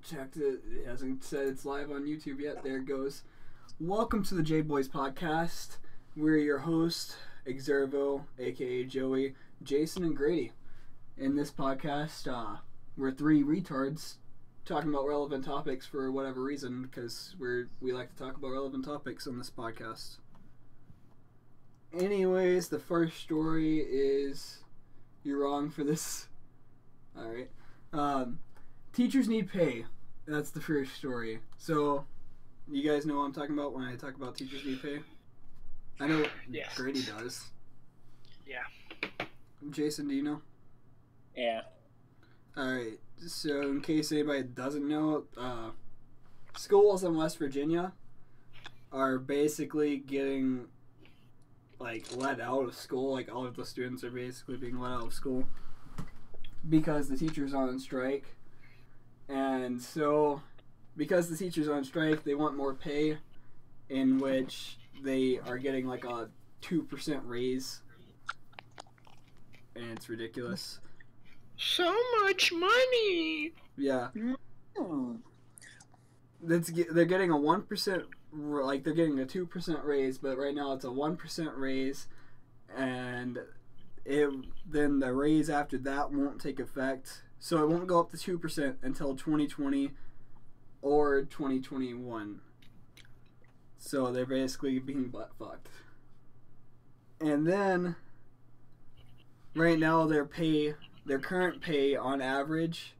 checked it. It hasn't said it's live on YouTube yet. There it goes. Welcome to the Jade Boys podcast. We're your hosts, Exervo, aka Joey, Jason, and Grady. In this podcast, we're three retards talking about relevant topics for whatever reason, because we like to talk about relevant topics on this podcast. Anyways, the first story is you're wrong for this. Alright. Teachers need pay. That's the first story. So, you guys know what I'm talking about when I talk about teachers need pay? I know Yes. Grady does. Yeah. Jason, do you know? Yeah. Alright, so in case anybody doesn't know, schools in West Virginia are basically getting, let out of school. Like, all of the students are basically being let out of school because the teachers are on strike. And so, because the teachers are on strike, they want more pay, in which they are getting like a 2% raise. And it's ridiculous. So much money! Yeah. Hmm. They're getting a 1%, they're getting a 2% raise, but right now it's a 1% raise, and then the raise after that won't take effect. So it won't go up to 2% until 2020 or 2021. So they're basically being butt fucked. And then, right now their current pay on average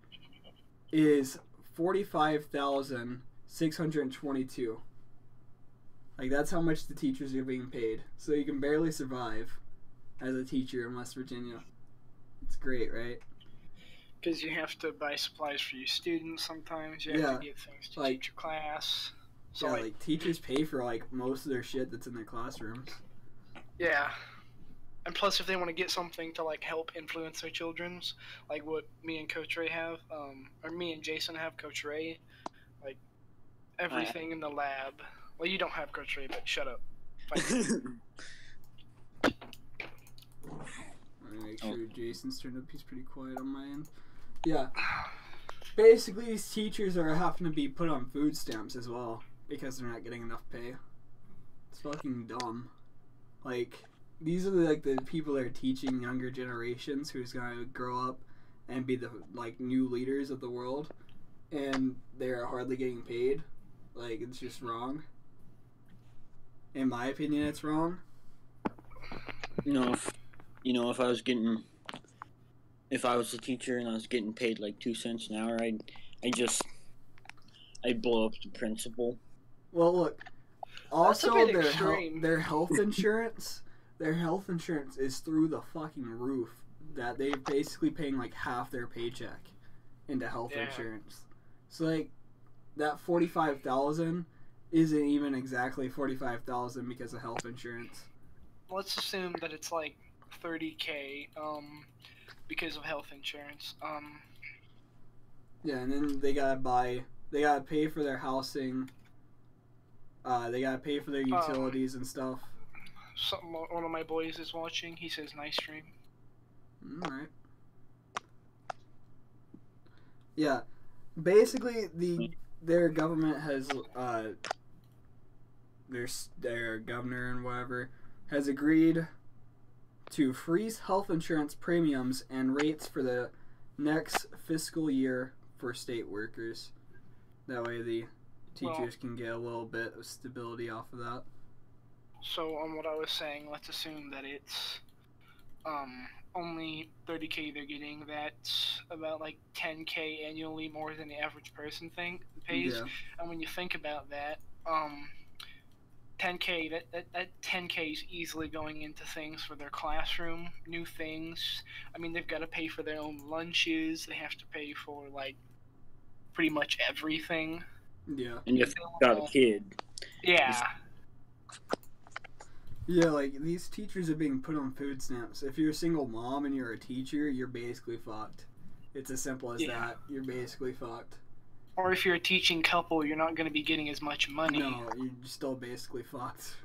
is $45,622. Like, that's how much the teachers are being paid. So you can barely survive as a teacher in West Virginia. It's great, right? Because you have to buy supplies for your students sometimes. You have to get things to teach your class. So yeah, teachers pay for, most of their shit that's in their classrooms. Yeah. And plus, if they want to get something to, help influence their children's, like what me and Coach Ray have, or me and Jason have, Coach Ray, everything in the lab. Well, you don't have Coach Ray, but shut up. Let me make sure Jason's turned up. He's pretty quiet on my end. Yeah. Basically, these teachers are having to be put on food stamps as well because they're not getting enough pay. It's fucking dumb. These are the people that are teaching younger generations who's gonna grow up and be the new leaders of the world, and they're hardly getting paid. It's just wrong. In my opinion, it's wrong. If I was a teacher and I was getting paid 2 cents an hour, I'd blow up the principal. Well, look. Also, That's a bit their extreme. their health insurance, is through the fucking roof. That they're basically paying half their paycheck into health insurance. So that 45,000 isn't even exactly 45,000 because of health insurance. Let's assume that it's 30K, because of health insurance. Yeah, and then they gotta pay for their housing. They gotta pay for their utilities and stuff. One of my boys is watching. He says, "Nice stream." Alright. Yeah. Basically, their government has, their governor and whatever, has agreed to freeze health insurance premiums and rates for the next fiscal year for state workers. That way the teachers can get a little bit of stability off of that. So on what I was saying, let's assume that it's only 30K they're getting. That's about 10K annually more than the average person pays. Yeah. And when you think about that, 10K, that 10K is easily going into things for their classroom, new things. I mean, they've got to pay for their own lunches. They have to pay for pretty much everything. Yeah. And if you've got a kid. Yeah. Yeah, these teachers are being put on food stamps. If you're a single mom and you're a teacher, you're basically fucked. It's as simple as that. You're basically fucked. Or if you're a teaching couple, you're not going to be getting as much money. No, you're still basically fucked.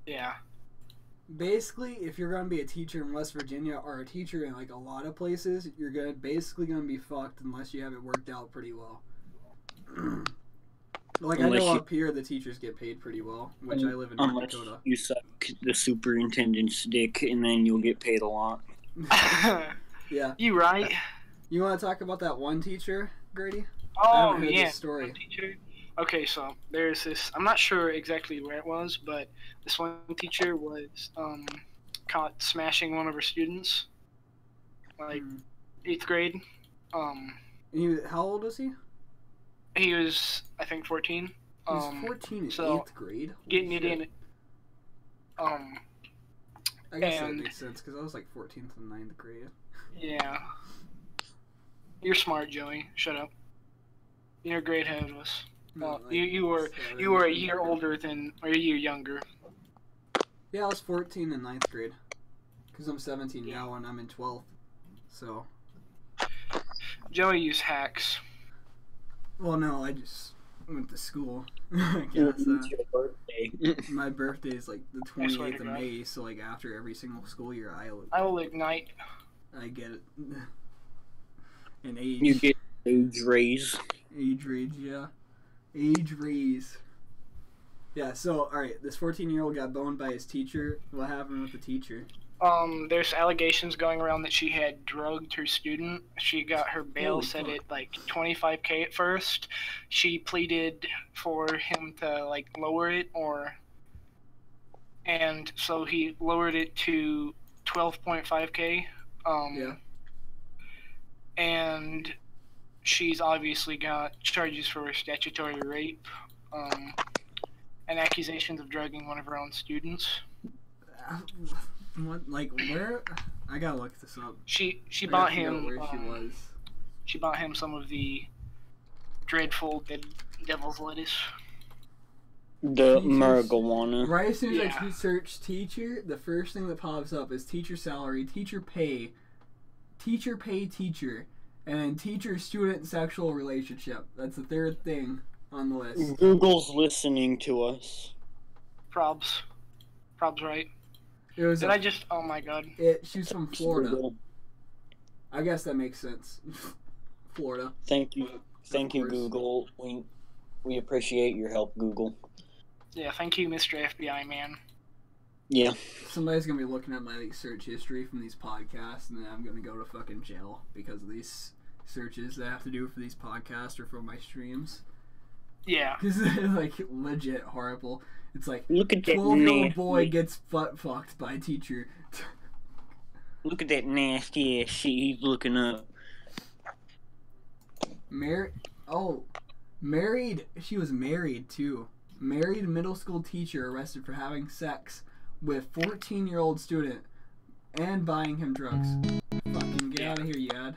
Yeah. Basically, if you're going to be a teacher in West Virginia or a teacher in a lot of places, you're basically going to be fucked unless you have it worked out pretty well. Like, I know up here the teachers get paid pretty well, which I live in North Dakota. You suck the superintendent's dick, and then you'll get paid a lot. Yeah. You right? You want to talk about that one teacher, Grady? Oh, I haven't heard yeah. this story. Teacher. Okay, so there's this. I'm not sure exactly where it was, but this one teacher was caught smashing one of her students, like 8th grade. How old was he? He was, I think, 14. He was 14 in so 8th grade? Getting it in. I guess that makes sense, because I was like 14th and 9th grade. Yeah. You're smart, Joey. Shut up. You're a grade ahead of us. Well, like you were a year older than, or a year younger. Yeah, I was 14 in 9th grade. Because I'm 17 now and I'm in 12th. So. Joey used hacks. Well, no, I just went to school. I guess. It's your birthday. My birthday is like the 28th of May, so like after every single school year, I will ignite. I get it. An age. You get age raise. Age raise, yeah. Age raise. Yeah, so, alright, this 14-year-old got boned by his teacher. What happened with the teacher? There's allegations going around that she had drugged her student. She got her bail set at like $25K at first. She pleaded for him to like lower it, and so he lowered it to 12.5K. Yeah. And she's obviously got charges for statutory rape, and accusations of drugging one of her own students. What? Like, where? I gotta look this up. She bought him. Where she was. She bought him some of the dreadful devil's lettuce. The marijuana. Right as soon as I search teacher, the first thing that pops up is teacher salary, teacher pay, teacher, and then teacher-student sexual relationship. That's the third thing on the list. Google's listening to us. Probs right. It was. Oh my god. She's from Florida. Google. I guess that makes sense. Florida. Thank you, Google. We appreciate your help, Google. Yeah, thank you, Mr. FBI man. Yeah. Somebody's gonna be looking at my search history from these podcasts, and then I'm gonna go to fucking jail because of these searches that I have to do for these podcasts or for my streams. Yeah. Because they're like legit horrible. It's like, look at that 12-year-old boy gets butt fucked by teacher. Look at that nasty ass shit he's looking up. Married. She was married too. Married middle school teacher arrested for having sex with 14-year-old student and buying him drugs. Fucking get out of here, Yad.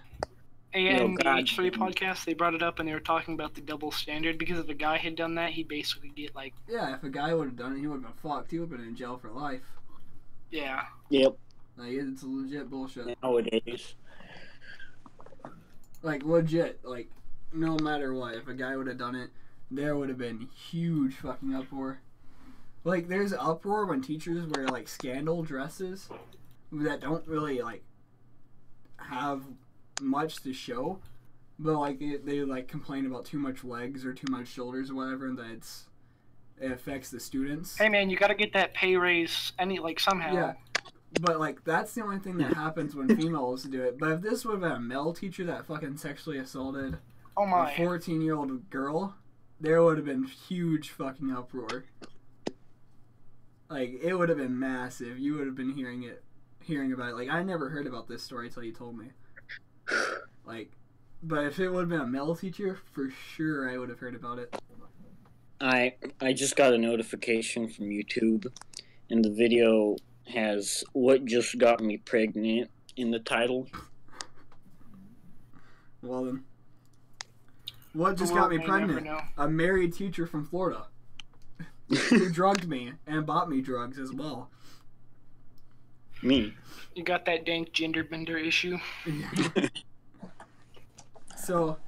And the H3 podcast, they brought it up and they were talking about the double standard, because if a guy had done that, he'd basically get like... Yeah, if a guy would have done it, he would have been fucked. He would have been in jail for life. Yeah. Yep. Like, it's legit bullshit. Nowadays. Like, legit. Like, no matter what, if a guy would have done it, there would have been huge fucking uproar. Like, there's uproar when teachers wear, like, scandal dresses that don't really, like, have much to show, but like they like complain about too much legs or too much shoulders or whatever, and that it affects the students. Hey man, you gotta get that pay raise somehow. Yeah, but like that's the only thing that happens when females do it. But if this would have been a male teacher that fucking sexually assaulted a 14-year-old girl, there would have been huge fucking uproar. Like, it would have been massive. You would have been hearing about it. Like, I never heard about this story until you told me. Like, but if it would have been a male teacher, for sure I would have heard about it. I just got a notification from YouTube, and the video has "What Just Got Me Pregnant" in the title. Well then, what just got me pregnant? A married teacher from Florida who drugged me and bought me drugs as well. Me. You got that dank gender bender issue. So,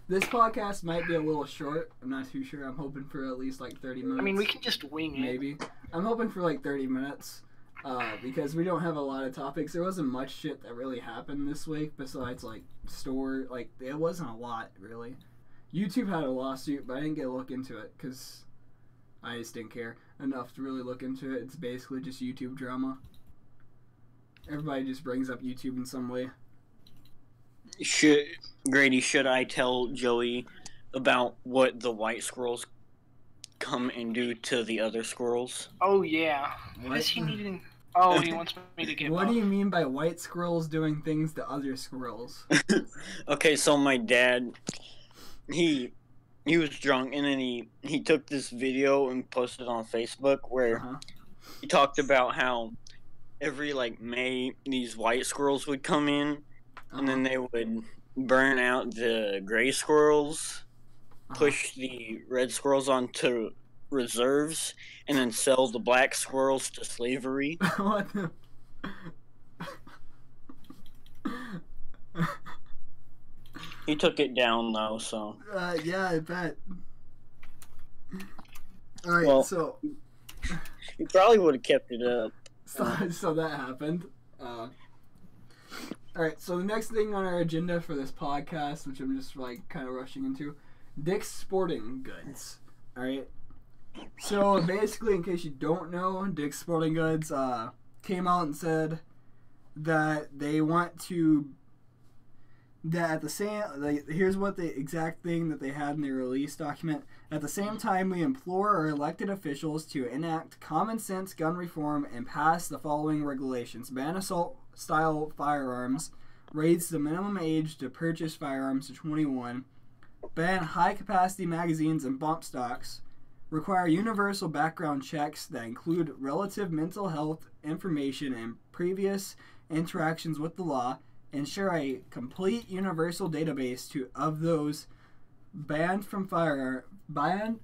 this podcast might be a little short. I'm not too sure. I'm hoping for at least like 30 minutes. I mean, we can just wing it. Maybe. I'm hoping for like 30 minutes because we don't have a lot of topics. There wasn't much shit that really happened this week besides like it wasn't a lot really. YouTube had a lawsuit, but I didn't get a look into it because I just didn't care enough to really look into it. It's basically just YouTube drama. Everybody just brings up YouTube in some way. Should I tell Joey about what the white squirrels come and do to the other squirrels? Oh yeah. What? What is he needing? Oh, he wants me to give What up. do you mean by white squirrels doing things to other squirrels? Okay, so my dad, he was drunk, and then he took this video and posted it on Facebook where he talked about how every May these white squirrels would come in, and then they would burn out the gray squirrels, push the red squirrels onto reserves, and then sell the black squirrels to slavery. What the? He took it down though, so. Yeah, I bet. All right, Well, so he probably would have kept it up. so that happened. All right, so the next thing on our agenda for this podcast, which I'm just kind of rushing into, Dick's Sporting Goods. All right. So basically, in case you don't know, Dick's Sporting Goods came out and said that they want to. That at the same, here's what the exact thing that they had in their release document. At the same time, we implore our elected officials to enact common sense gun reform and pass the following regulations: ban assault-style firearms, raise the minimum age to purchase firearms to 21, ban high-capacity magazines and bump stocks, require universal background checks that include relative mental health information and previous interactions with the law, ensure a complete universal database of those banned from banned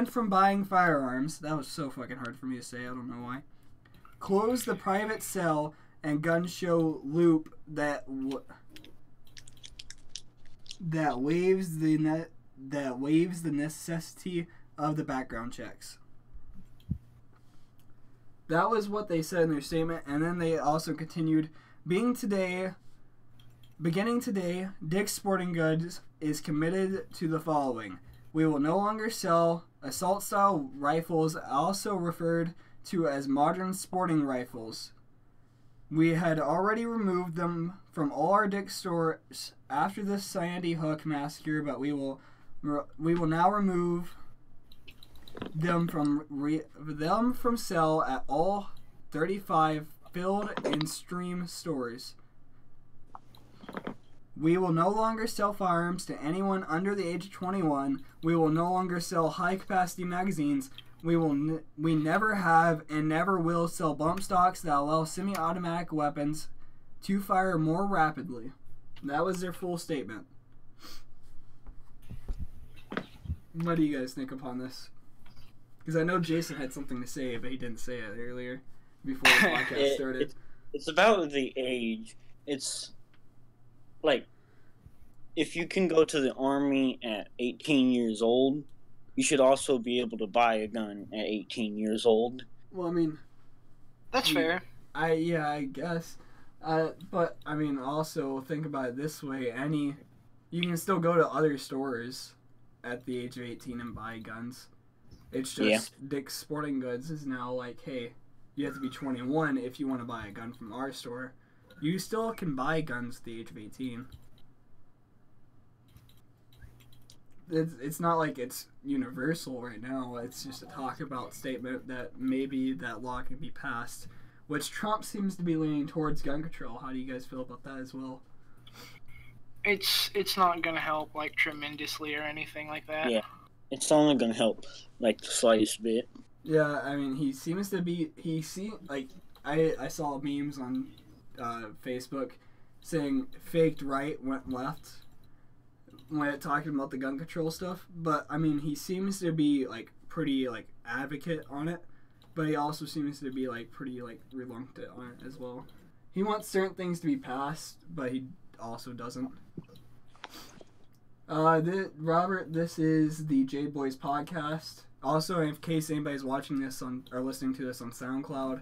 from buying firearms. That was so fucking hard for me to say. I don't know why. Close the private sale and gun show loop that waives the necessity of the background checks. That was what they said in their statement, and then they also continued, beginning today, Dick's Sporting Goods is committed to the following. We will no longer sell assault-style rifles, also referred to as modern sporting rifles. We had already removed them from all our Dick's stores after the Sandy Hook massacre, but we will now remove them from sale at all 35 Field and Stream stores. We will no longer sell firearms to anyone under the age of 21. We will no longer sell high-capacity magazines. We never have and never will sell bump stocks that allow semi-automatic weapons to fire more rapidly. That was their full statement. What do you guys think upon this? Because I know Jason had something to say, but he didn't say it earlier before the podcast started. It's about the age. It's if you can go to the army at 18 years old, you should also be able to buy a gun at 18 years old. Well, I mean, that's fair. I guess. But I mean, also think about it this way: you can still go to other stores at the age of 18 and buy guns. It's just Dick's Sporting Goods is now hey, you have to be 21 if you want to buy a gun from our store. You still can buy guns at the age of 18. It's not like it's universal right now. It's just a talk about statement that maybe that law can be passed, which Trump seems to be leaning towards gun control. How do you guys feel about that as well? It's not gonna help tremendously or anything like that. Yeah, it's only gonna help the slightest bit. Yeah, I mean, he seems to be. I saw memes on Facebook saying faked right went left when talking about the gun control stuff. But I mean, he seems to be pretty advocate on it, but he also seems to be pretty reluctant on it as well. He wants certain things to be passed, but he also doesn't. Robert, this is the Jade Boys podcast. Also, in case anybody's watching this or listening to this on SoundCloud,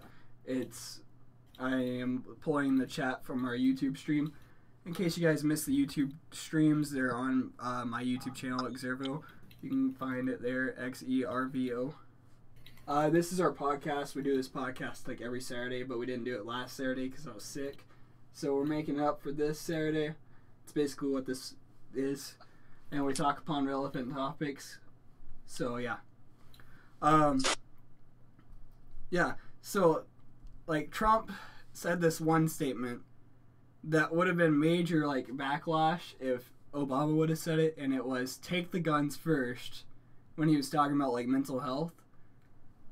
I am pulling the chat from our YouTube stream. in case you guys missed the YouTube streams, they're on my YouTube channel, Xervo. You can find it there, XERVO. This is our podcast. We do this podcast like every Saturday, but we didn't do it last Saturday because I was sick. So we're making it up for this Saturday. It's basically what this is. And we talk upon relevant topics. So, yeah. Yeah, so, like, Trump said this one statement that would have been major, like, backlash if Obama would have said it, and it was, take the guns first, when he was talking about, like, mental health.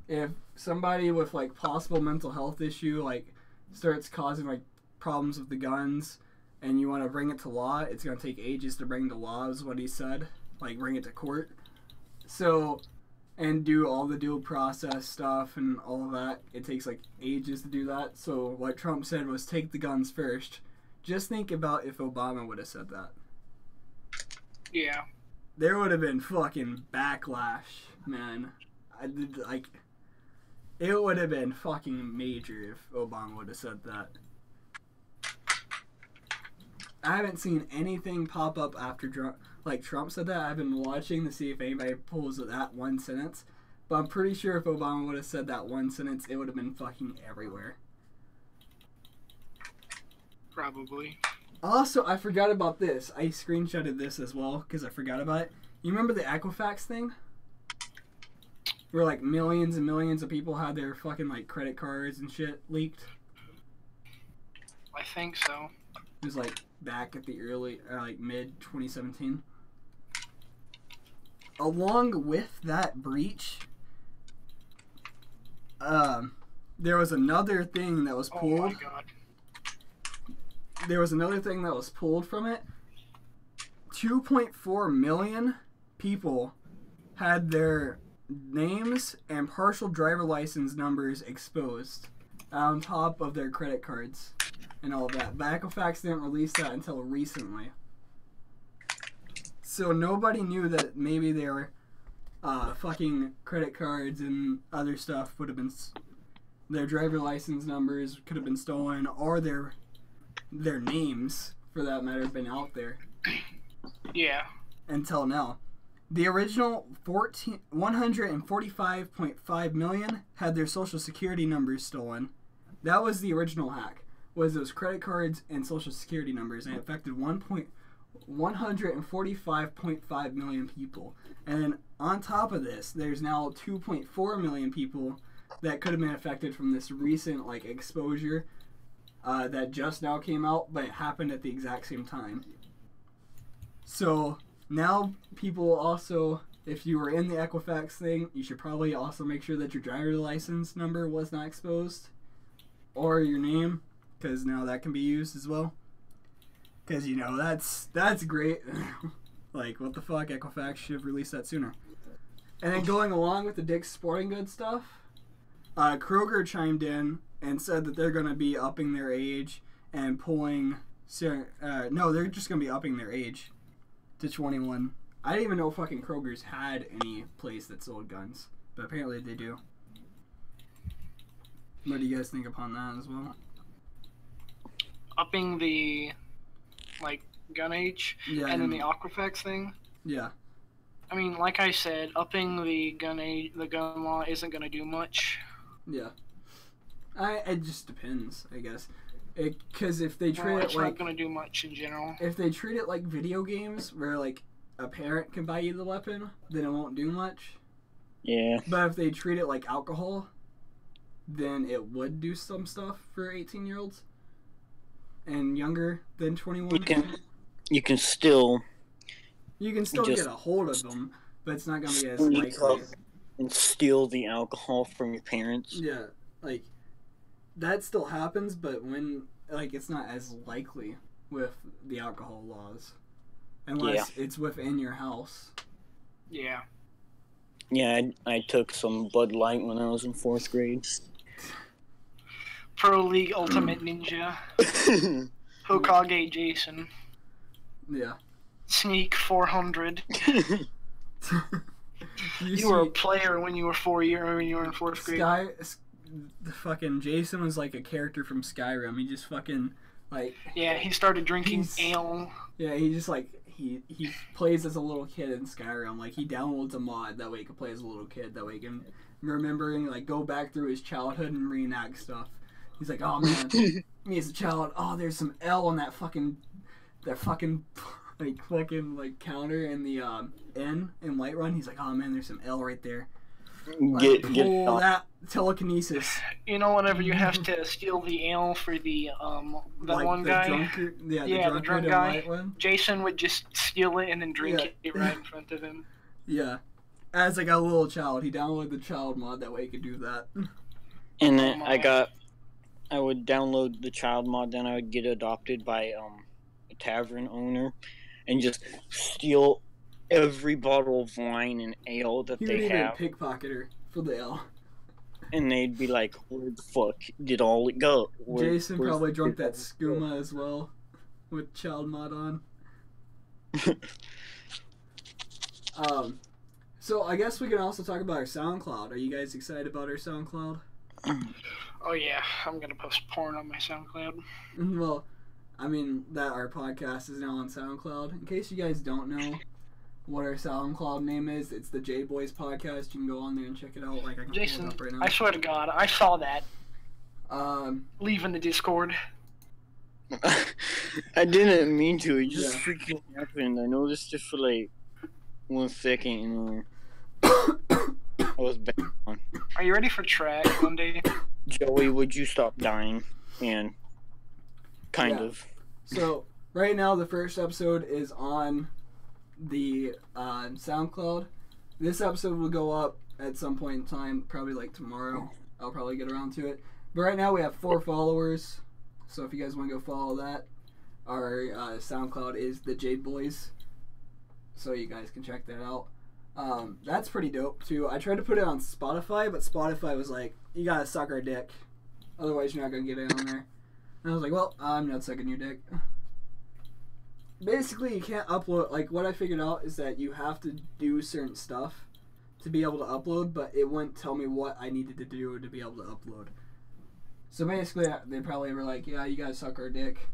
If somebody with, like, possible mental health issue, like, starts causing, like, problems with the guns, and you want to bring it to law, it's going to take ages to bring to law, is what he said. Like, bring it to court. So, and do all the due process stuff and all of that. It takes, like, ages to do that. So, what Trump said was, take the guns first. Just think about if Obama would have said that. Yeah. There would have been fucking backlash, man. It would have been fucking major if Obama would have said that. I haven't seen anything pop up after Trump said that. I've been watching to see if anybody pulls that one sentence. But I'm pretty sure if Obama would have said that one sentence, it would have been fucking everywhere. Probably. Also, I forgot about this. I screenshotted this as well because I forgot about it. You remember the Equifax thing? Where like millions and millions of people had their fucking like credit cards and shit leaked? I think so. It was like back at the early, like mid 2017. Along with that breach, there was another thing that was pulled. Oh my god. There was another thing that was pulled from it. 2.4 million people had their names and partial driver license numbers exposed on top of their credit cards and all of that. But Equifax didn't release that until recently. So nobody knew that maybe their fucking credit cards and other stuff would have been, their driver license numbers could have been stolen, or their names, for that matter, have been out there. Yeah. Until now. The original 145.5 million had their social security numbers stolen. That was the original hack, was those credit cards and social security numbers, and it affected 145.5 million people. And on top of this, there's now 2.4 million people that could have been affected from this recent like exposure that just now came out, but it happened at the exact same time. So now people also, if you were in the Equifax thing, you should probably also make sure that your driver's license number was not exposed, or your name, because now that can be used as well. Because, you know, that's great. Like, what the fuck? Equifax should have released that sooner. And then going along with the Dick's Sporting Goods stuff, Kroger chimed in and said that they're going to be upping their age and pulling... no, they're just going to be upping their age to 21. I didn't even know fucking Kroger's had any place that sold guns, but apparently they do. What do you guys think upon that as well? Upping the, like, gun age, yeah, and then the Equifax thing? Yeah. I mean, like I said, upping the gun age, the gun law isn't going to do much. Yeah. It just depends, I guess. Because if they treat it's it like... not going to do much in general. If they treat it like video games, where, like, a parent can buy you the weapon, then it won't do much. Yeah. But if they treat it like alcohol, then it would do some stuff for 18-year-olds. And younger than 21. You can still... You can still get a hold of them, but it's not going to be as likely. And steal the alcohol from your parents. Yeah, like, that still happens, but when, like, it's not as likely with the alcohol laws. Unless it's within your house. Yeah. Yeah, I took some Bud Light when I was in 4th grade. Pro League Ultimate Ninja. Hokage Jason. Yeah. Sneak 400. You were a player when you were when you were in 4th grade. The fucking Jason was like a character from Skyrim. He just fucking Like, yeah, he started drinking ale. Yeah, he just like he plays as a little kid in Skyrim. Like he downloads a mod that way he can play as a little kid. That way he can remember and like go back through his childhood and reenact stuff. He's like, oh man, me as a child. Oh, there's some L on that fucking like counter in the N in Whiterun. He's like, oh man, there's some L right there. Get that telekinesis. You know, whenever you have to steal the ale for the like one the guy, the drunk guy, Jason would just steal it and then drink it right in front of him. Yeah, as like a little child, he downloaded the child mod that way he could do that. And then I would download the child mod, then I would get adopted by a tavern owner, and just steal every bottle of wine and ale that they have. He would be a pickpocketer for the ale. And they'd be like, where the fuck did all it go? Jason probably drunk that skooma as well, with child mod on. So I guess we can also talk about our SoundCloud. Are you guys excited about our SoundCloud? Oh yeah, I'm gonna post porn on my SoundCloud. Well, I mean that our podcast is now on SoundCloud. In case you guys don't know what our SoundCloud name is, it's the Jade Bois podcast. You can go on there and check it out. Like I can Jason, pull it up right now. I swear to God, I saw that. Leaving the Discord. I didn't mean to. It just freaking happened. I noticed it for like 1 second and I was back on. Are you ready for track one day? Joey, would you stop dying? And kind of. So right now the first episode is on the SoundCloud. This episode will go up at some point in time, probably like tomorrow. I'll probably get around to it. But right now we have 4 followers, so if you guys want to go follow that, our SoundCloud is the Jade Bois, so you guys can check that out. That's pretty dope too. I tried to put it on Spotify, but Spotify was like, you gotta suck our dick, otherwise you're not gonna get it on there. And I was like, well, I'm not sucking your dick. Basically, you can't upload, like, what I figured out is that you have to do certain stuff to be able to upload, but it wouldn't tell me what I needed to do to be able to upload. So basically, they probably were like, yeah, you gotta suck our dick.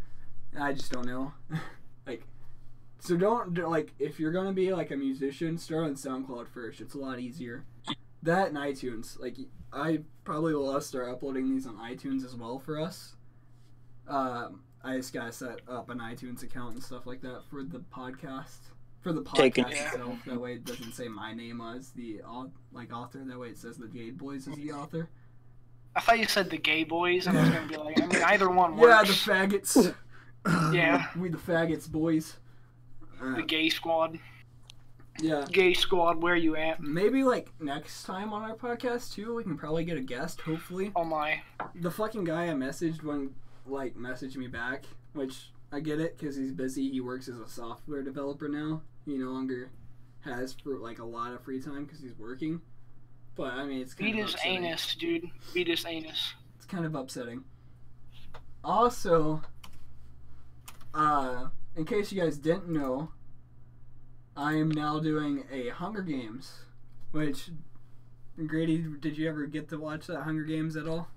And I just don't know. Like, so don't, like, if you're gonna be, like, a musician, start on SoundCloud first. It's a lot easier. That and iTunes. Like, I probably will start uploading these on iTunes as well for us. I just gotta set up an iTunes account and stuff like that for the podcast. For the podcast itself. That way it doesn't say my name as the author. That way it says the Jade Bois is the author. I thought you said the gay boys, and I was gonna be like, I mean, either one works. Yeah, the faggots. Yeah. We the faggots, boys. The gay squad. Yeah. Gay squad, where you at? Maybe, like, next time on our podcast, too, we can probably get a guest, hopefully. Oh, my. The fucking guy I messaged messaged me back, which I get it, because he's busy. He works as a software developer now. He no longer has, a lot of free time because he's working. But, I mean, it's kind of upsetting. Beat his anus, dude. Beat his anus. It's kind of upsetting. Also, in case you guys didn't know, I am now doing a Hunger Games, which, Grady, did you ever get to watch that Hunger Games at all?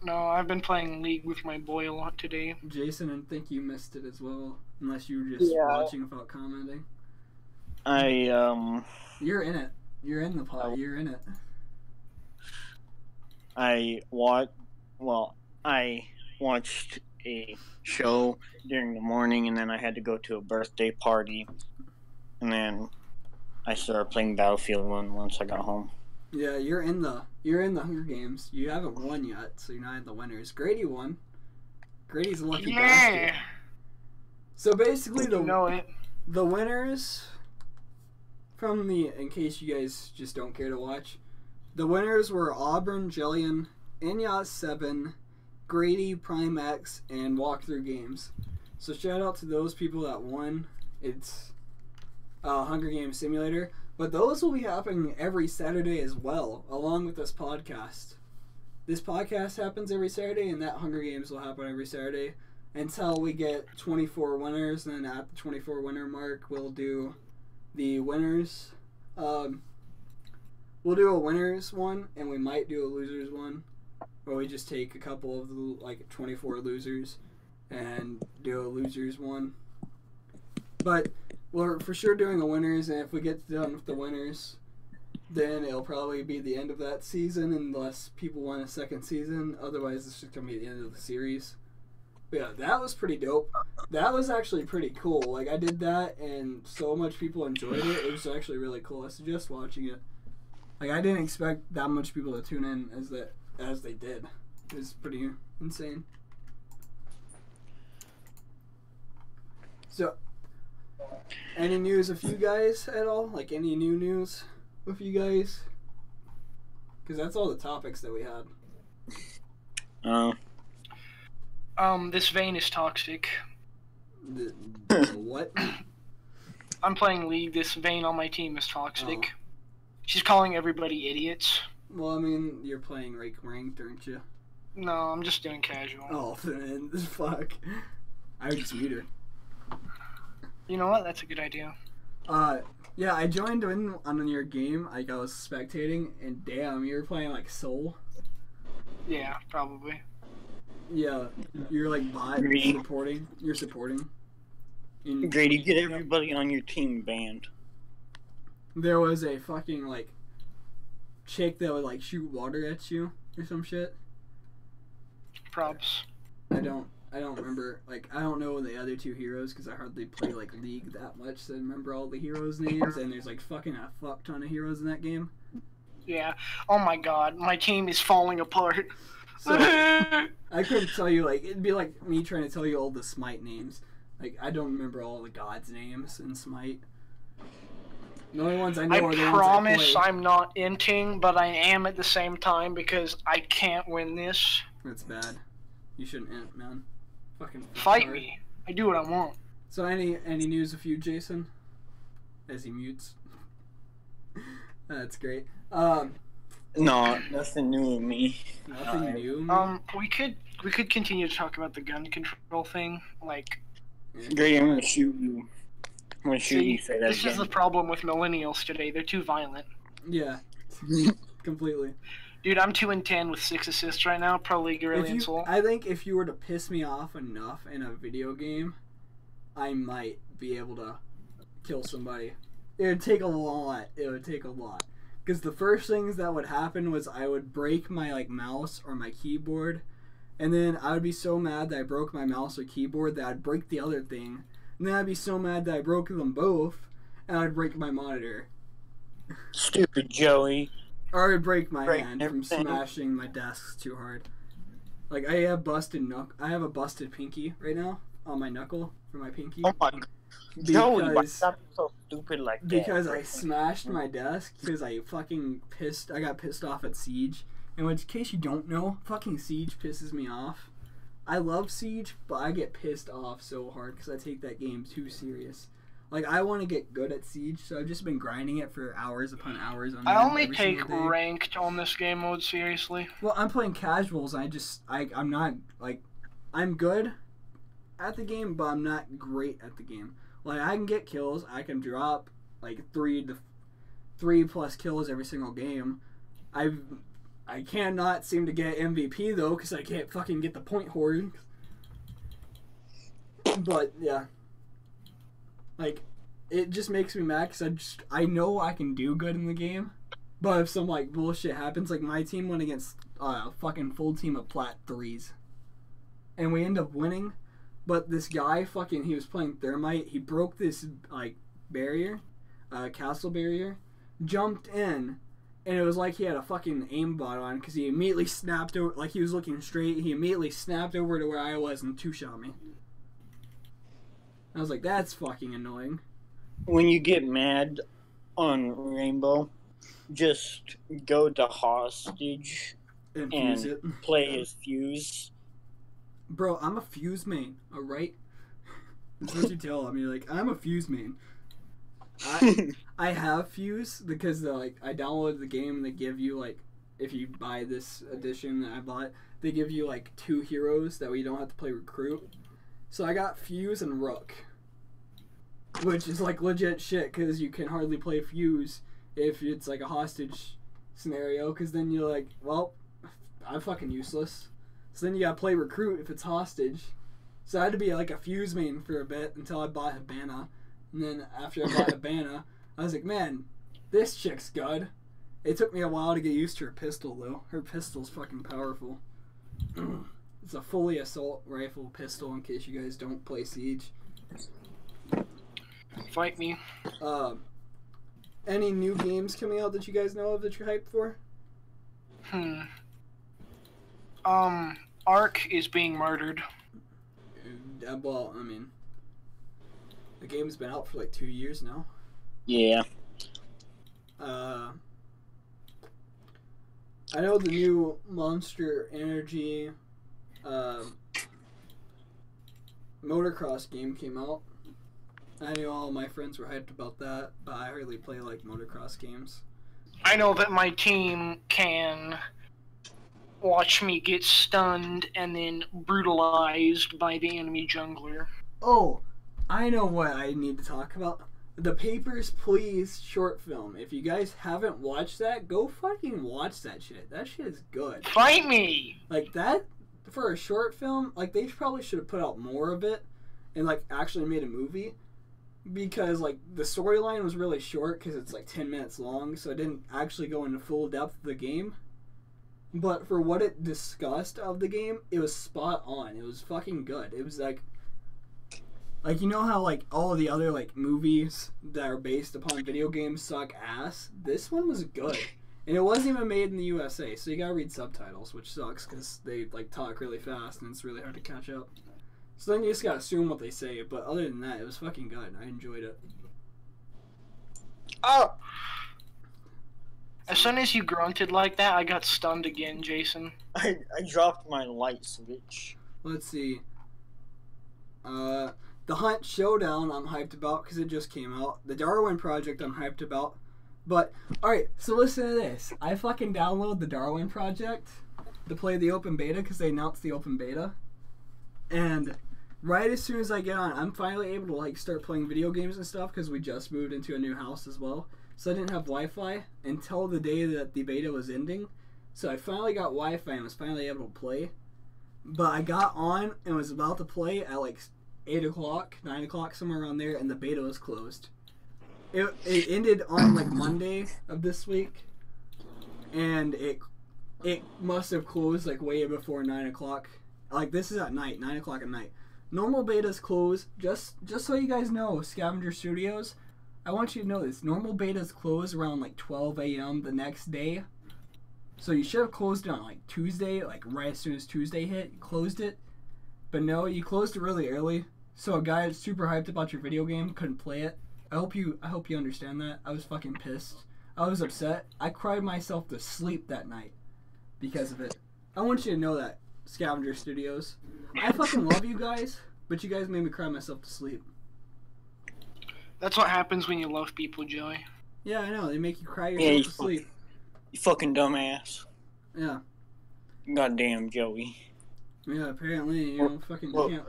No, I've been playing League with my boy a lot today. Jason, I think you missed it as well, unless you were just watching without commenting. You're in it. You're in the pod. You're in it. I watched a show during the morning, and then I had to go to a birthday party, and then I started playing Battlefield 1 once I got home. Yeah, you're in the Hunger Games. You haven't won yet, so you're not in the winners. Grady won. Grady's a lucky bastard. So basically, the winners from in case you guys just don't care to watch, the winners were Auburn, Jillian, Inyas 7, Grady, Prime X, and Walkthrough Games. So shout out to those people that won. It's Hunger Games Simulator. But those will be happening every Saturday as well, along with this podcast. This podcast happens every Saturday, and that Hunger Games will happen every Saturday until we get 24 winners. And then at the 24 winner mark, we'll do the winners. We'll do a winners one, and we might do a losers one, where we just take a couple of the 24 losers and do a losers one. But we're for sure doing the winners, and if we get done with the winners, then it'll probably be the end of that season unless people want a second season. Otherwise, it's just going to be the end of the series. But yeah, that was pretty dope. That was actually pretty cool. Like, I did that, and so much people enjoyed it. It was actually really cool. I suggest watching it. Like, I didn't expect that much people to tune in as they did. It was pretty insane. So, any news of you guys at all? Like, any new news with you guys? Because that's all the topics that we had. This vein is toxic. The what? I'm playing League. This vein on my team is toxic. She's calling everybody idiots. Well, I mean, you're playing ranked, aren't you? No, I'm just doing casual. Oh, man, fuck. I would just mute her. You know what? That's a good idea. Yeah, I joined in on your game. Like, I was spectating, and damn, you were playing like Soul. Yeah, probably. Yeah, you're like bot supporting. You're supporting. Grady, get everybody on your team banned. There was a fucking like chick that would like shoot water at you or some shit. Props. I don't remember. Like, I don't know the other two heroes because I hardly play like League that much to remember all the heroes' names. And there's like fucking a fuck ton of heroes in that game. Yeah. Oh my god, my team is falling apart. So I couldn't tell you. Like, it'd be like me trying to tell you all the Smite names. Like, I don't remember all the gods' names in Smite. The only ones I know are the ones I promise play. I'm not inting, but I am at the same time because I can't win this. That's bad. You shouldn't int, man. Fucking fight hard. me. I do what I want. So any news of you, Jason? As he mutes. That's great. No, nothing new with me. Nothing new. Man? We could continue to talk about the gun control thing. Like, Grady, I'm gonna shoot you. I'm gonna shoot you. Say that this again. is the problem with millennials today. They're too violent. Yeah. Completely. Dude, I'm 2-10 with 6 assists right now. Pro League Aurelian Soul. I think if you were to piss me off enough in a video game, I might be able to kill somebody. It would take a lot. Because the first things that would happen was I would break my like mouse or my keyboard, and then I would be so mad that I broke my mouse or keyboard that I'd break the other thing, and then I'd be so mad that I broke them both, and I'd break my monitor. Stupid Joey. Or I'd break my hand from everything. smashing my desks too hard. Like, I have a busted pinky right now on my knuckle for my pinky. Oh my god. Joey, why stop so stupid like that? Because I smashed my desk because I got pissed off at Siege. And in case you don't know, fucking Siege pisses me off. I love Siege, but I get pissed off so hard because I take that game too serious. Like, I want to get good at Siege, so I've just been grinding it for hours upon hours. I only take ranked on this game mode seriously. Well, I'm playing casuals. I'm not, like, I'm good at the game, but I'm not great at the game. Like, I can get kills. I can drop, like, 3 plus kills every single game. I cannot seem to get MVP, though, because I can't fucking get the point horde. But, yeah. Like, it just makes me mad because I know I can do good in the game, but if some like bullshit happens, like my team went against a fucking full team of plat 3s, and we end up winning, but this guy he was playing Thermite, he broke this like barrier, castle barrier, jumped in, and it was like he had a fucking aimbot on because he immediately snapped over, like he was looking straight, he immediately snapped over to where I was and 2-shot me. I was like, that's fucking annoying. When you get mad on Rainbow, just go to Hostage and play as Fuse. Bro, I'm a Fuse main, alright? That's what you tell him. You're like, I'm a Fuse main. I have Fuse because I downloaded the game and they give you like, if you buy this edition that I bought, they give you like 2 heroes that way you don't have to play Recruit. So I got Fuse and Rook, which is like legit shit because you can hardly play Fuse if it's like a hostage scenario because then you're like, well, I'm fucking useless. So then you gotta play Recruit if it's hostage. So I had to be like a fuse main for a bit until I bought Habana. And then after I bought Habana, I was like, man, this chick's good. It took me a while to get used to her pistol, though. Her pistol's fucking powerful. It's a fully assault rifle pistol, in case you guys don't play Siege. Fight me. Any new games coming out that you guys know of that you're hyped for? Ark is being murdered. Well, I mean, the game's been out for like 2 years now. Yeah. I know the new Monster Energy motocross game came out. I know all my friends were hyped about that, but I hardly play like motocross games. I know that my team can watch me get stunned and then brutalized by the enemy jungler. Oh, I know what I need to talk about. The Papers, Please short film. If you guys haven't watched that, go fucking watch that shit. That shit is good. Fight me! Like, that, for a short film, like, they probably should have put out more of it and, like, actually made a movie. Because, like, the storyline was really short because it's, like, 10 minutes long, so it didn't actually go into full depth of the game. But for what it discussed of the game, it was spot on. It was fucking good. It was, like, you know how, like, all of the other, like, movies that are based upon video games suck ass? This one was good. And it wasn't even made in the USA, so you gotta read subtitles, which sucks because they, like, talk really fast and it's really hard to catch up. So then you just gotta assume what they say, but other than that, it was fucking good. I enjoyed it. Oh! As soon as you grunted like that, I got stunned again, Jason. I dropped my light switch. Let's see. The Hunt Showdown I'm hyped about because it just came out. The Darwin Project I'm hyped about. But, alright, so listen to this. I fucking downloaded the Darwin Project to play the open beta because they announced the open beta. And right as soon as I get on, I'm finally able to, like, start playing video games and stuff because we just moved into a new house as well. So I didn't have Wi-Fi until the day that the beta was ending. So I finally got Wi-Fi and was finally able to play. But I got on and was about to play at, like, 8 o'clock, 9 o'clock, somewhere around there, and the beta was closed. It ended on, like, Monday of this week. And it must have closed, like, way before 9 o'clock. Like, this is at night, 9 o'clock at night. Normal betas close, just so you guys know, Scavenger Studios, I want you to know this. Normal betas close around, like, 12 a.m. the next day. So you should have closed it on, like, Tuesday, like, right as soon as Tuesday hit, you closed it. But no, you closed it really early. So a guy that's super hyped about your video game couldn't play it. I hope you understand that. I was fucking pissed. I was upset. I cried myself to sleep that night because of it. I want you to know that, Scavenger Studios. I fucking love you guys, but you guys made me cry myself to sleep. That's what happens when you love people, Joey. Yeah, I know. They make you cry yourself to sleep. You fucking dumbass. Yeah. Goddamn, Joey. Yeah, apparently, you know, fucking can't.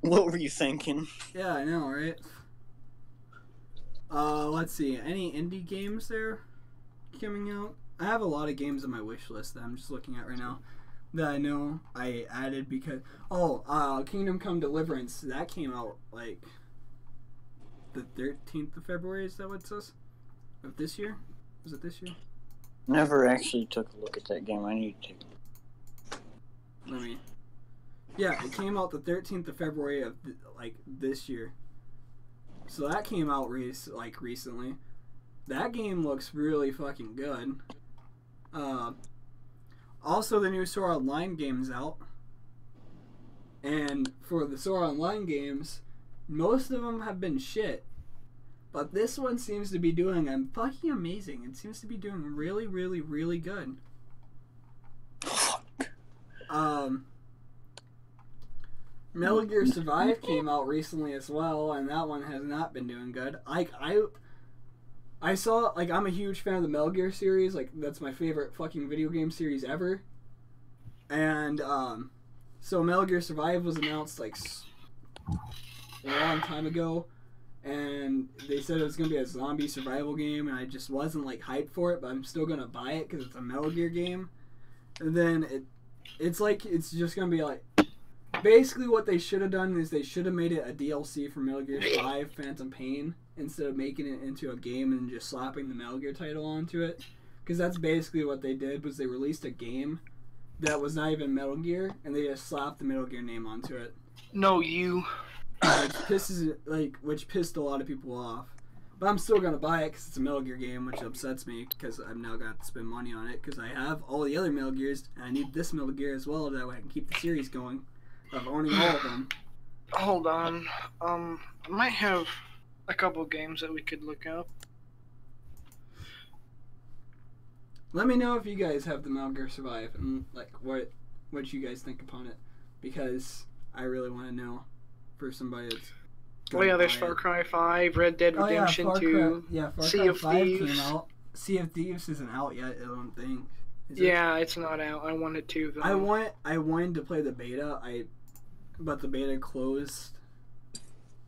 What were you thinking? Yeah, I know, right? Let's see. Any indie games there coming out? I have a lot of games on my wish list that I'm just looking at right now that I know I added because... Oh, Kingdom Come Deliverance. That came out, like, the 13th of February. Is that what it says? Of this year? Was it this year? Never actually took a look at that game. I need to. Let me... Yeah, it came out the 13th of February of, like, this year. So that came out, recently. That game looks really fucking good. Also, the new Sora Online game's out. And for the Sora Online games, most of them have been shit. But this one seems to be doing fucking amazing. It seems to be doing really, really, really good. Metal Gear Survive came out recently as well, and that one has not been doing good. I saw, like, I'm a huge fan of the Metal Gear series. Like, that's my favorite fucking video game series ever. And, so Metal Gear Survive was announced, like, a long time ago. And they said it was going to be a zombie survival game, and I just wasn't, like, hyped for it, but I'm still going to buy it because it's a Metal Gear game. And then it's like, it's just going to be, like, Basically, what they should have done is they should have made it a DLC for Metal Gear 5 Phantom Pain instead of making it into a game and just slapping the Metal Gear title onto it. Because that's basically what they did, was they released a game that was not even Metal Gear, and they just slapped the Metal Gear name onto it. No, you. Which pissed a lot of people off. But I'm still gonna buy it because it's a Metal Gear game, which upsets me because I've now got to spend money on it because I have all the other Metal Gears and I need this Metal Gear as well, that way I can keep the series going of owning all of them. Hold on. I might have a couple games that we could look up. Let me know if you guys have the Metal Gear Survive and like what you guys think upon it, because I really want to know for somebody that's. Oh yeah, there's Far Cry 5, Red Dead Redemption 2, Sea of Thieves. Came out. Sea of Thieves isn't out yet, I don't think. Yeah, it's not out. I wanted to though. I wanted to play the beta. But the beta closed.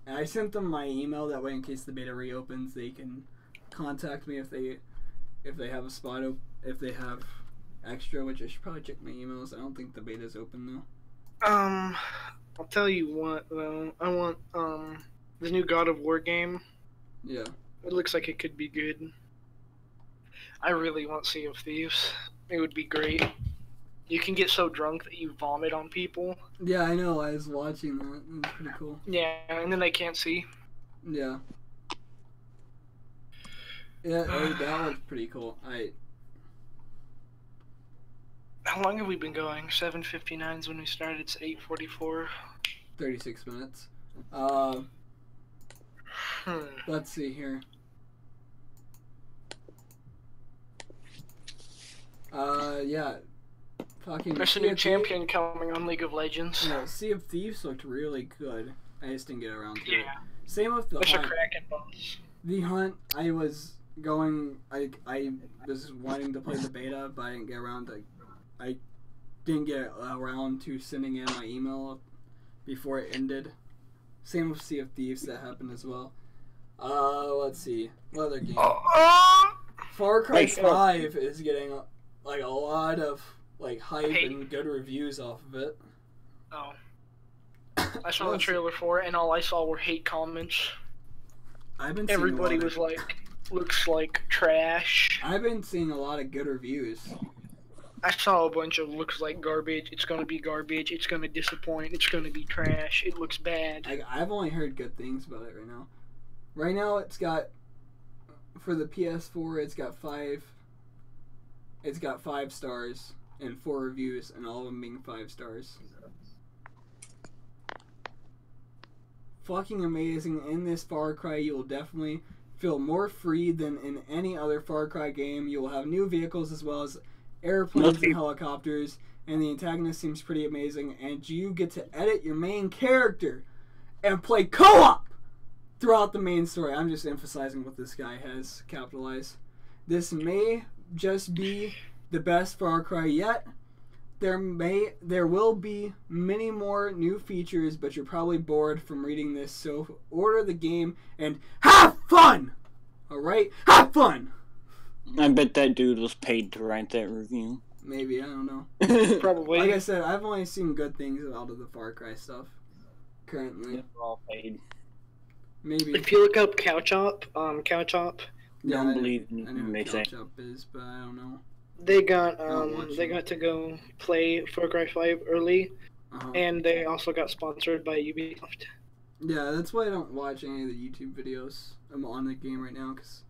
And I sent them my email that way in case the beta reopens, they can contact me if they have a spot if they have extra, which I should probably check my emails. I don't think the beta's open though. I'll tell you what though. I want the new God of War game. Yeah. It looks like it could be good. I really want Sea of Thieves. It would be great. You can get so drunk that you vomit on people. Yeah, I know. I was watching that. It was pretty cool. Yeah, and then they can't see. Yeah. Yeah, that looks pretty cool. How long have we been going? 7:59 is when we started. It's 8:44. 36 minutes. Let's see here. Yeah. There's a new champion coming on League of Legends. Yeah, Sea of Thieves looked really good. I just didn't get around to it. Yeah. Same with the There's Hunt. a Kraken boss. The Hunt, I was wanting to play the beta, but I didn't get around to sending in my email before it ended. Same with Sea of Thieves, that happened as well. Let's see. What other game? Far Cry 5 is getting like a lot of hype and good reviews off of it. Oh. I saw the trailer for it and all I saw were hate comments. Everybody was like, looks like trash. I've been seeing a lot of good reviews. I saw a bunch of looks like garbage, it's gonna be garbage, it's gonna disappoint, it's gonna be trash, it looks bad. I've only heard good things about it right now. Right now it's got, for the PS4, it's got 5 stars and 4 reviews, and all of them being 5 stars. Fucking amazing. In this Far Cry, you will definitely feel more free than in any other Far Cry game. You will have new vehicles as well as airplanes and helicopters, and the antagonist seems pretty amazing, and you get to edit your main character and play co-op throughout the main story. I'm just emphasizing what this guy has capitalized. This may just be the best Far Cry yet. There will be many more new features, but you're probably bored from reading this, so order the game and have fun! Alright? Have fun! I bet that dude was paid to write that review. Maybe, I don't know. Probably. Like I said, I've only seen good things out of the Far Cry stuff currently. They're all paid. Maybe. If you look up Couchop, Yeah, Don't believe I know anything what they say. Couchop is, but I don't know. they got watch they it. got to go play Far Cry 5 early, Uh-huh. and they also got sponsored by Ubisoft. Yeah, that's why I don't watch any of the YouTube videos. I'm on the game right now because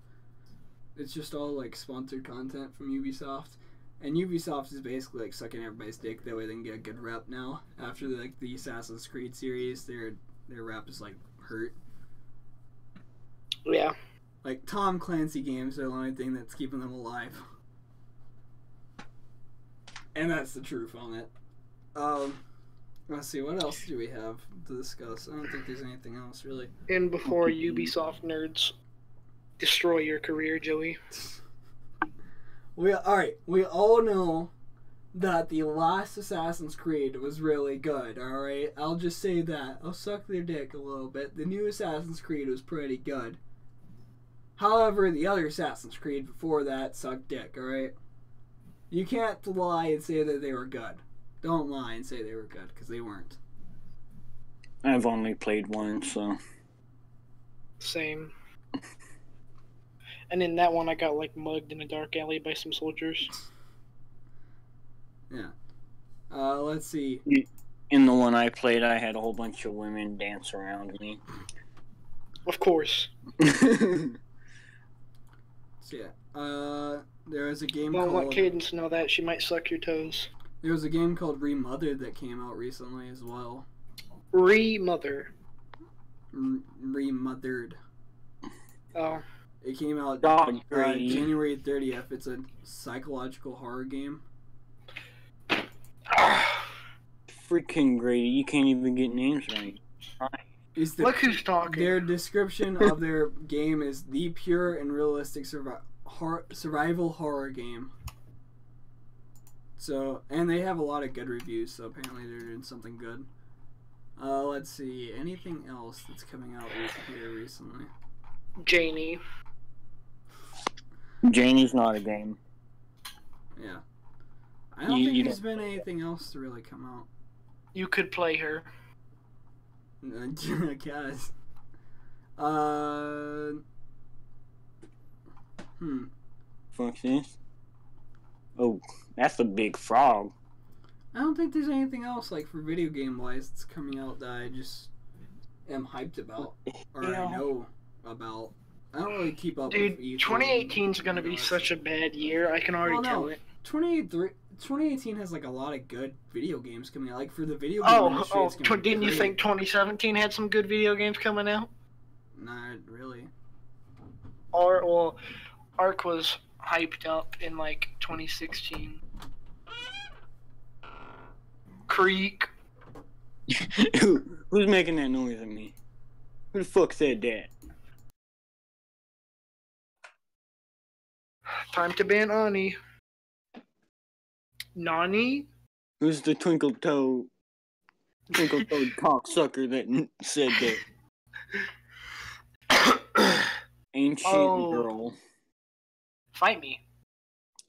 it's just all like sponsored content from Ubisoft, and Ubisoft is basically like sucking everybody's dick. That way they can get a good rep now. After the Assassin's Creed series, their rep is like hurt. Yeah. Like Tom Clancy games are the only thing that's keeping them alive, and that's the truth on it. Let's see, what else do we have to discuss? I don't think there's anything else really. And before Ubisoft nerds destroy your career, Joey. We all know that the last Assassin's Creed was really good, alright? I'll just say that. I'll suck their dick a little bit. The new Assassin's Creed was pretty good. However, the other Assassin's Creed before that sucked dick, alright? You can't lie and say that they were good. Don't lie and say they were good, because they weren't. I've only played one, so. Same. And in that one, I got like mugged in a dark alley by some soldiers. Yeah. Let's see. In the one I played, I had a whole bunch of women dance around me. Of course. So yeah. There was a game Don't called. let Cadence know that. She might suck your toes. There was a game called Remothered that came out recently as well. Remother. Remothered. Oh. It came out January 30th. It's a psychological horror game. Freaking Grady, you can't even get names right. Look who's talking. Their description of their game is the pure and realistic survival horror game. So, and they have a lot of good reviews, so apparently they're doing something good. Let's see, anything else that's coming out here recently? Janie. Janie's not a game. Yeah. I don't think there's been anything else to really come out. You could play her. I guess. Fuck this. Oh, that's a big frog. I don't think there's anything else like for video game wise that's coming out that I just am hyped about or I know about. I don't really keep up with Dude, 2018 is going to be such a bad year. I can already tell it. 2018 has like a lot of good video games coming out. Like for the video game industry, it's gonna be didn't you think 2017 had some good video games coming out? Not really. Ark was hyped up in like 2016. Creek. Who's making that noise at me? Who the fuck said that? Time to ban Ani. Nani? Who's the twinkle toed cocksucker that said that? Ancient girl. Fight me.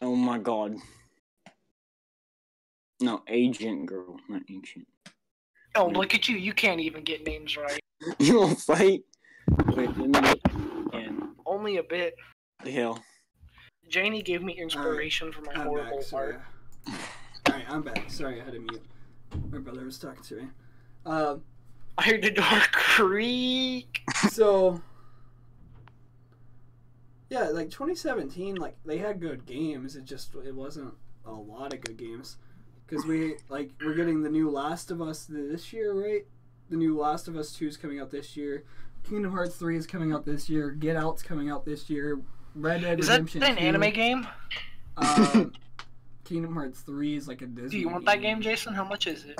Oh my god. No, agent girl, not ancient. Oh, look at you. You can't even get names right. You won't fight? Wait, let me look again. Only a bit. The hell? Janie gave me inspiration for my horrible art. Alright, I'm back. Sorry, I had to mute. My brother was talking to me. I heard the door creak. So, yeah, like 2017, like they had good games. It wasn't a lot of good games because we're getting the new Last of Us this year, right? The new Last of Us 2 is coming out this year. Kingdom Hearts 3 is coming out this year. Get Out's coming out this year. Red Dead Redemption 2. Is that an anime game? Kingdom Hearts 3 is like a Disney. Do you want that game, Jason? How much is it?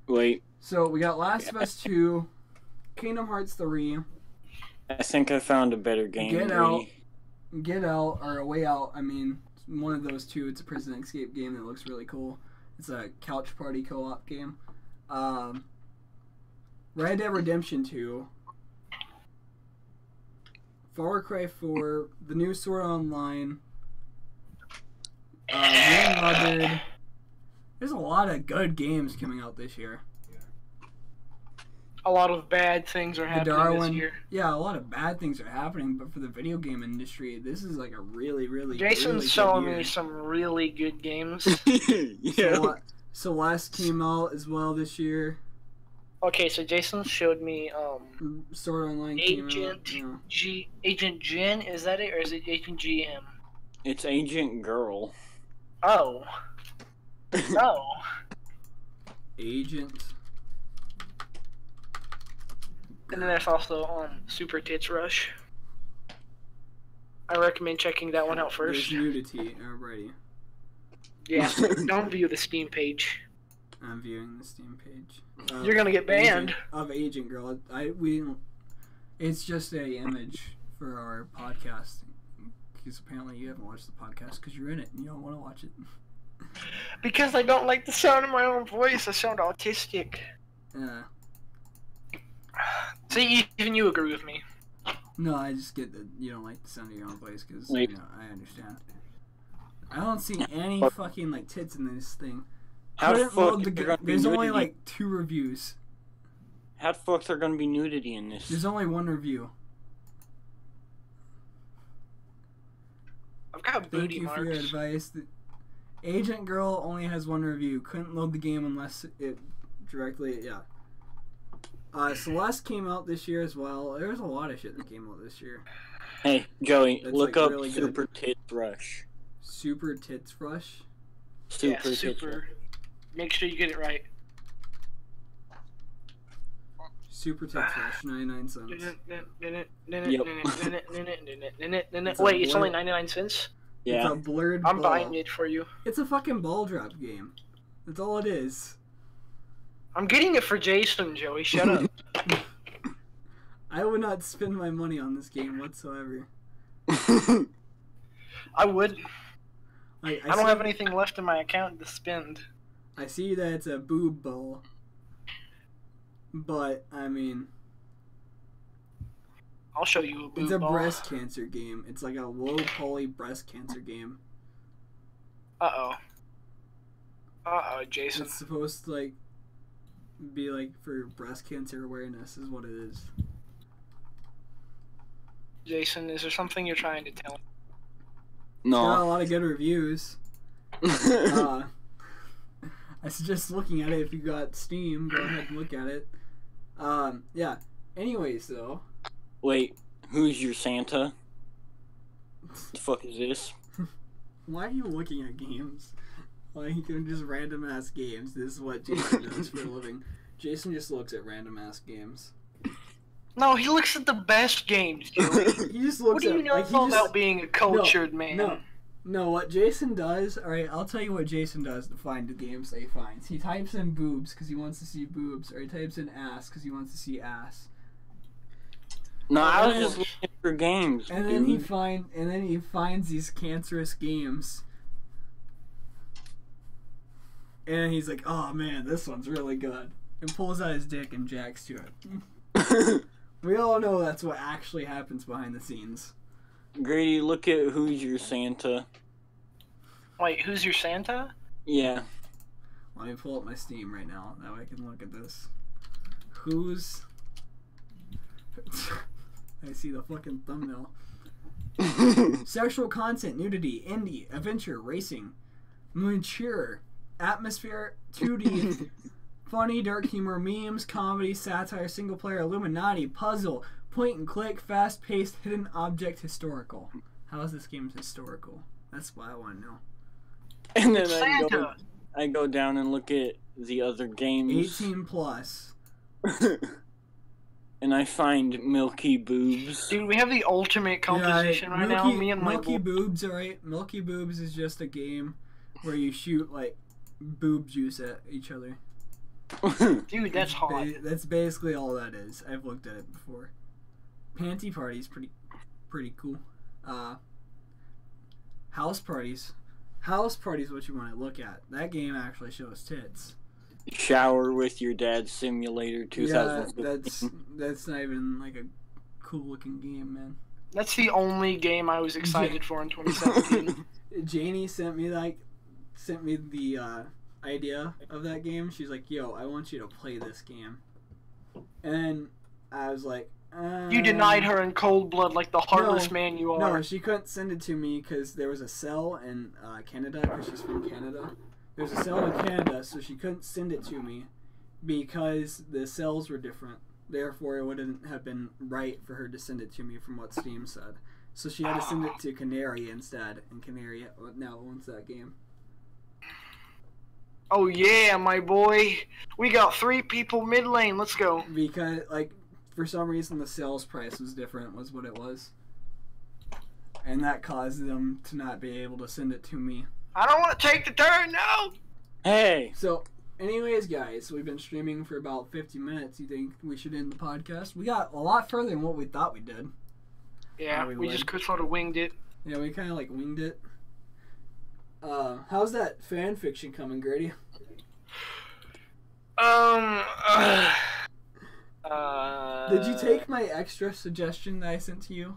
Wait. So we got Last of Us 2, Kingdom Hearts 3. I think I found a better game. Get Out, or A Way Out. I mean, one of those two. It's a prison escape game that looks really cool. It's a couch party co-op game. Red Dead Redemption 2. Far Cry 4, the new Sword Online, Remothered. There's a lot of good games coming out this year. A lot of bad things are happening this year. Yeah, a lot of bad things are happening, but for the video game industry, this is like a really, really Jason's showing me some really good games. Yeah. Celeste came out as well this year. Okay, so Jason showed me Sword Online came out. Agent Jin, is that it, or is it Agent GM? It's Agent Girl. Oh. No. Agent. And then there's also Super Tits Rush. I recommend checking that one out first. There's nudity already. Yeah, don't view the Steam page. I'm viewing the Steam page. You're gonna get banned. Agent Girl. It's just a image for our podcast. Because apparently you haven't watched the podcast because you're in it and you don't want to watch it. Because I don't like the sound of my own voice. I sound autistic. Yeah. See, even you agree with me. No, I just get that you don't like the sound of your own voice because I understand. I don't see any fucking like tits in this thing. How the fuck There's only like 2 reviews. How the fuck there gonna be nudity in this? There's only 1 review. I've got booty marks. Thank you for your advice. Agent Girl only has 1 review. Couldn't load the game unless it directly, yeah. Celeste came out this year as well. There was a lot of shit that came out this year. Hey, Joey, That's, look like, up really Super Tits Rush. Super Tits Rush? Super Yeah, Tits Rush. Make sure you get it right. Super Tits Rush, 99 cents. Wait, it's only 99 cents? Yeah. It's a blurred I'm ball. buying it for you. It's a fucking ball drop game. That's all it is. I'm getting it for Jason, Joey. Shut up. I would not spend my money on this game whatsoever. I would. I don't have anything left in my account to spend. I see that it's a boob ball. But, I mean... I'll show you a boob It's a ball. breast cancer game. It's like a low poly breast cancer game. Uh-oh. Uh-oh, Jason. It's supposed to, like, be, like, for breast cancer awareness is what it is. Jason, is there something you're trying to tell me? No. It's got a lot of good reviews. I suggest looking at it. If you got Steam, go ahead and look at it. Yeah. Anyways, though. Wait, who's your Santa? The fuck is this? Why are you looking at games? Like, just random ass games. This is what Jason does for a living. Jason just looks at random ass games. No, he looks at the best games, Joey. He just looks what do you know about being a cultured man? No, what Jason does, alright, I'll tell you what Jason does to find the games that he finds. He types in boobs because he wants to see boobs, or he types in ass because he wants to see ass. No, I was just looking for games. And then he finds these cancerous games. And he's like, oh man, this one's really good. And pulls out his dick and jacks to it. We all know that's what actually happens behind the scenes. Grady, look at who's your Santa. Wait, who's your Santa? Yeah. Let me pull up my Steam right now. That way I can look at this. Who's... I see the fucking thumbnail. Sexual content, nudity, indie, adventure, racing, mature, atmosphere, 2D, funny, dark humor, memes, comedy, satire, single player, Illuminati, puzzle, point and click, fast paced, hidden object, historical. How is this game historical? That's what I want to know. And then I go down and look at the other games. 18 plus. And I find Milky Boobs. Dude, we have the ultimate composition right now. Me and my Milky Boobs, alright. Milky Boobs is just a game where you shoot, like, boob juice at each other. Dude, that's hot. That's basically all that is. I've looked at it before. Panty Party's pretty cool. House Parties. House Party's what you want to look at. That game actually shows tits. Shower with Your Dad Simulator 2015. Yeah, that's not even like a cool looking game, man. That's the only game I was excited for in 2017. Janie sent me the idea of that game. She's like, "Yo, I want you to play this game," and I was like, You denied her in cold blood like the heartless man you are. No, she couldn't send it to me because there was a cell in Canada, because she's from Canada. There's a cell in Canada, so she couldn't send it to me because the cells were different. Therefore, it wouldn't have been right for her to send it to me from what Steam said. So she had to send it to Canary instead, and Canary now owns that game. Oh yeah, my boy. We got 3 people mid lane. Let's go. Because, like, for some reason the sales price was different, was what it was. And that caused them to not be able to send it to me. I don't want to take the turn, no! Hey! So, anyways, guys, we've been streaming for about 50 minutes. You think we should end the podcast? We got a lot further than what we thought we did. Yeah, we just sort of winged it. Yeah, we kind of, like, winged it. How's that fan fiction coming, Grady? Did you take my extra suggestion that I sent to you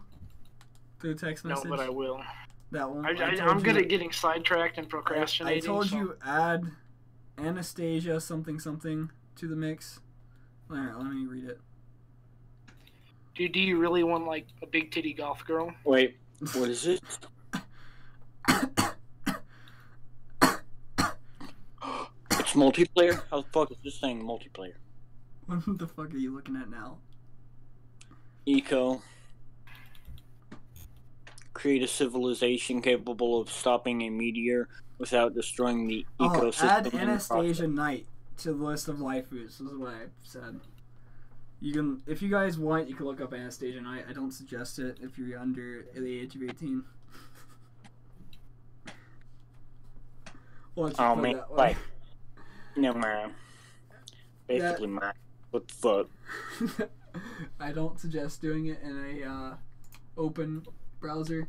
through text message? No, but I will. That one. I'm good at getting sidetracked and procrastinating. I told you add Anastasia something something to the mix. Alright, let me read it. Do you really want like a big titty goth girl? Wait, what is it? It's multiplayer? How the fuck is this thing multiplayer? What the fuck are you looking at now? Eco. Create a civilization capable of stopping a meteor without destroying the ecosystem. Add Anastasia Knight to the list of waifus. This is what I said. You can, if you guys want, you can look up Anastasia Knight. I don't suggest it if you're under the age of 18. Oh man, like, no man. Basically, man. What the fuck? I don't suggest doing it in a open browser.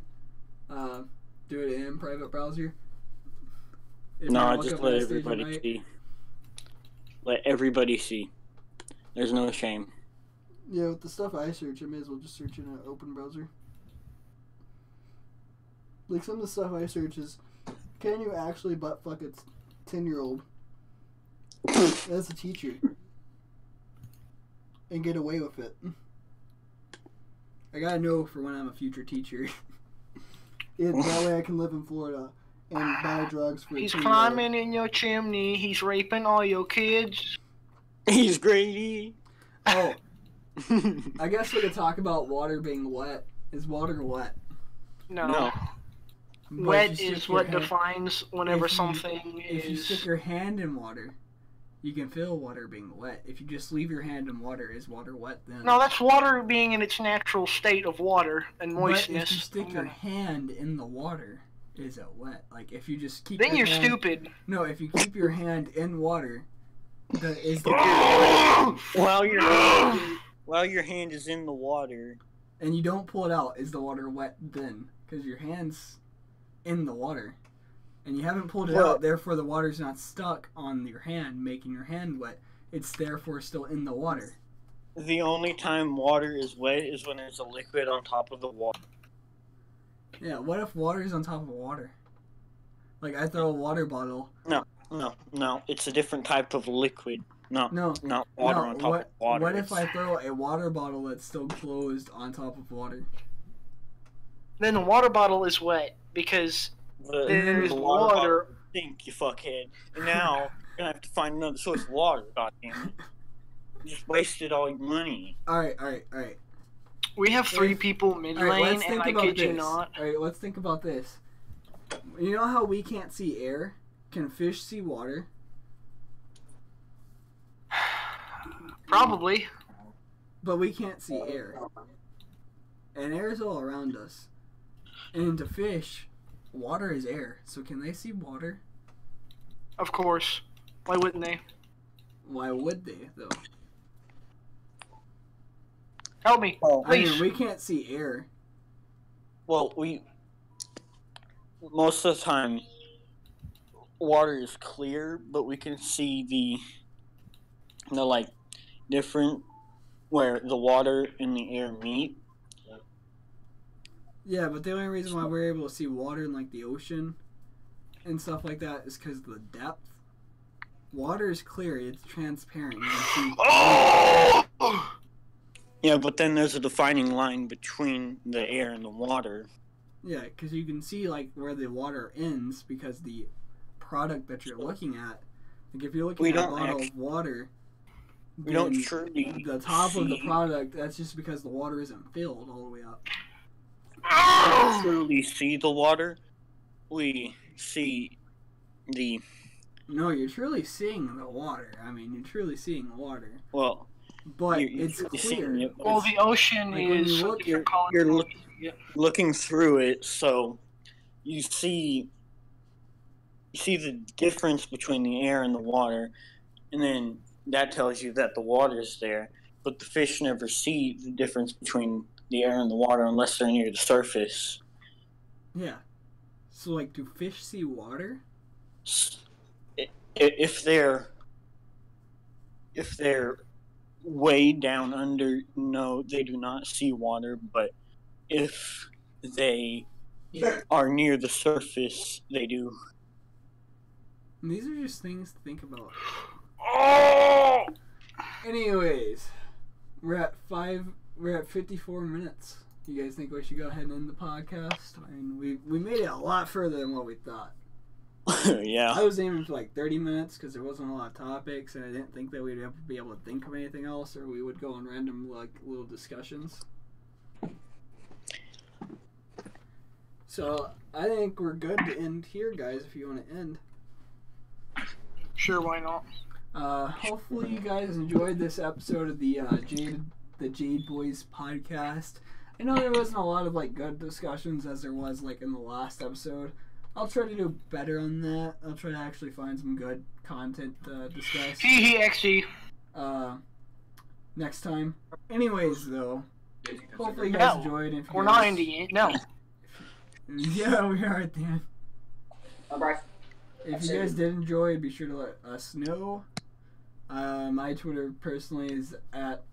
Do it in private browser. No, just let everybody see. Let everybody see. There's no shame. Yeah, with the stuff I search, I may as well just search in an open browser. Like, some of the stuff I search is, can you actually butt fuck a 10-year-old as a teacher and get away with it? I gotta know for when I'm a future teacher. That way I can live in Florida and buy drugs for. He's climbing in your chimney. He's raping all your kids. He's greedy. Oh, I guess we could talk about water being wet. Is water wet? No. Wet is what defines whenever something is. If you stick your hand in water, you can feel water being wet. If you just leave your hand in water, is water wet then? No, that's water being in its natural state of water and moistness. But if you stick your hand in the water, is it wet? Like, if you just keep then your you're hand, stupid. No, if you keep your hand in water, while your hand is in the water, and you don't pull it out, is the water wet then? Because your hand's in the water, and you haven't pulled it out, therefore the water's not stuck on your hand, making your hand wet. It's therefore still in the water. The only time water is wet is when there's a liquid on top of the water. Yeah, what if water's on top of water? Like, I throw a water bottle. No, it's a different type of liquid. No, not water on top of water. What if I throw a water bottle that's still closed on top of water? Then the water bottle is wet because there's water. Think, you fuckhead. And now you're gonna have to find another source of water. Goddamn! You just wasted all your money. All right. We have 3 people mid lane, and I kid you not. All right, let's think about this. You know how we can't see air? Can fish see water? Probably. But we can't see air. And air is all around us. And to fish, water is air. So can they see water? Of course. Why wouldn't they? Why would they, though? Help me, please. I mean, we can't see air. Well, most of the time, water is clear, but we can see the like different where the water and the air meet. Yeah, but the only reason why we're able to see water in like the ocean and stuff like that is because of the depth. Water is clear; it's transparent. You can see. Yeah, but then there's a defining line between the air and the water. Yeah, because you can see like where the water ends because the product that you're looking at, like if you're looking at a bottle of water, we don't truly the top of the product, that's just because the water isn't filled all the way up. We don't truly see the water. We see the. No, you're truly seeing the water. I mean, you're truly seeing the water. Well, but it's clear. Well, the ocean is. You're looking through it, so you see the difference between the air and the water, and then that tells you that the water is there. But the fish never see the difference between the air and the water unless they're near the surface. Yeah. So, like, do fish see water? If they're way down under, no, they do not see water. But if they are near the surface, they do. And these are just things to think about. Oh! Anyways, we're at 54 minutes. You guys think we should go ahead and end the podcast? I mean, we made it a lot further than what we thought. Yeah. I was aiming for like 30 minutes because there wasn't a lot of topics, and I didn't think that we'd ever be able to think of anything else, or we would go on random like little discussions. So I think we're good to end here, guys. If you want to end. Sure, why not? Hopefully you guys enjoyed this episode of the Jade Boys podcast. I know there wasn't a lot of like good discussions as there was like in the last episode. I'll try to do better on that. I'll try to actually find some good content to discuss. XG. Next time. Anyways, though, hopefully you guys enjoyed. If we're not ending it. No. Yeah, we are at the end. Bye. If you guys did enjoy, be sure to let us know. My Twitter personally is at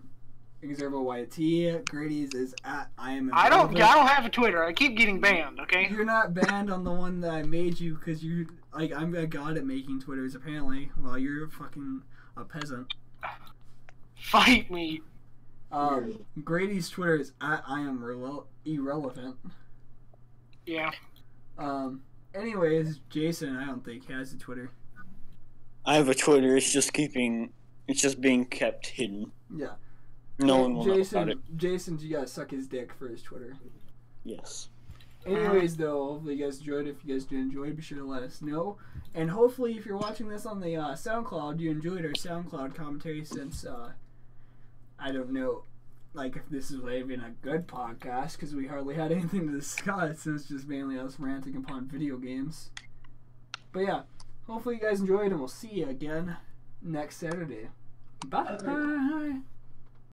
ExervoYT. Grady's is at I don't have a Twitter. I keep getting banned. Okay. You're not banned on the one that I made you because you like I'm a god at making Twitters apparently. While you're fucking a peasant. Fight me. Grady's Twitter is at irrelevant. Yeah. Anyways, Jason, I don't think has a Twitter. I have a Twitter. It's just being kept hidden. Yeah. No one will know about it. Jason's you gotta suck his dick for his Twitter. Yes. Anyways, though, hopefully you guys enjoyed. If you guys did enjoy, be sure to let us know. And hopefully, if you're watching this on the SoundCloud, you enjoyed our SoundCloud commentary since, I don't know, like, if this is even a good podcast, because we hardly had anything to discuss, and it's just mainly us ranting upon video games. But yeah, hopefully you guys enjoyed, and we'll see you again next Saturday. Bye!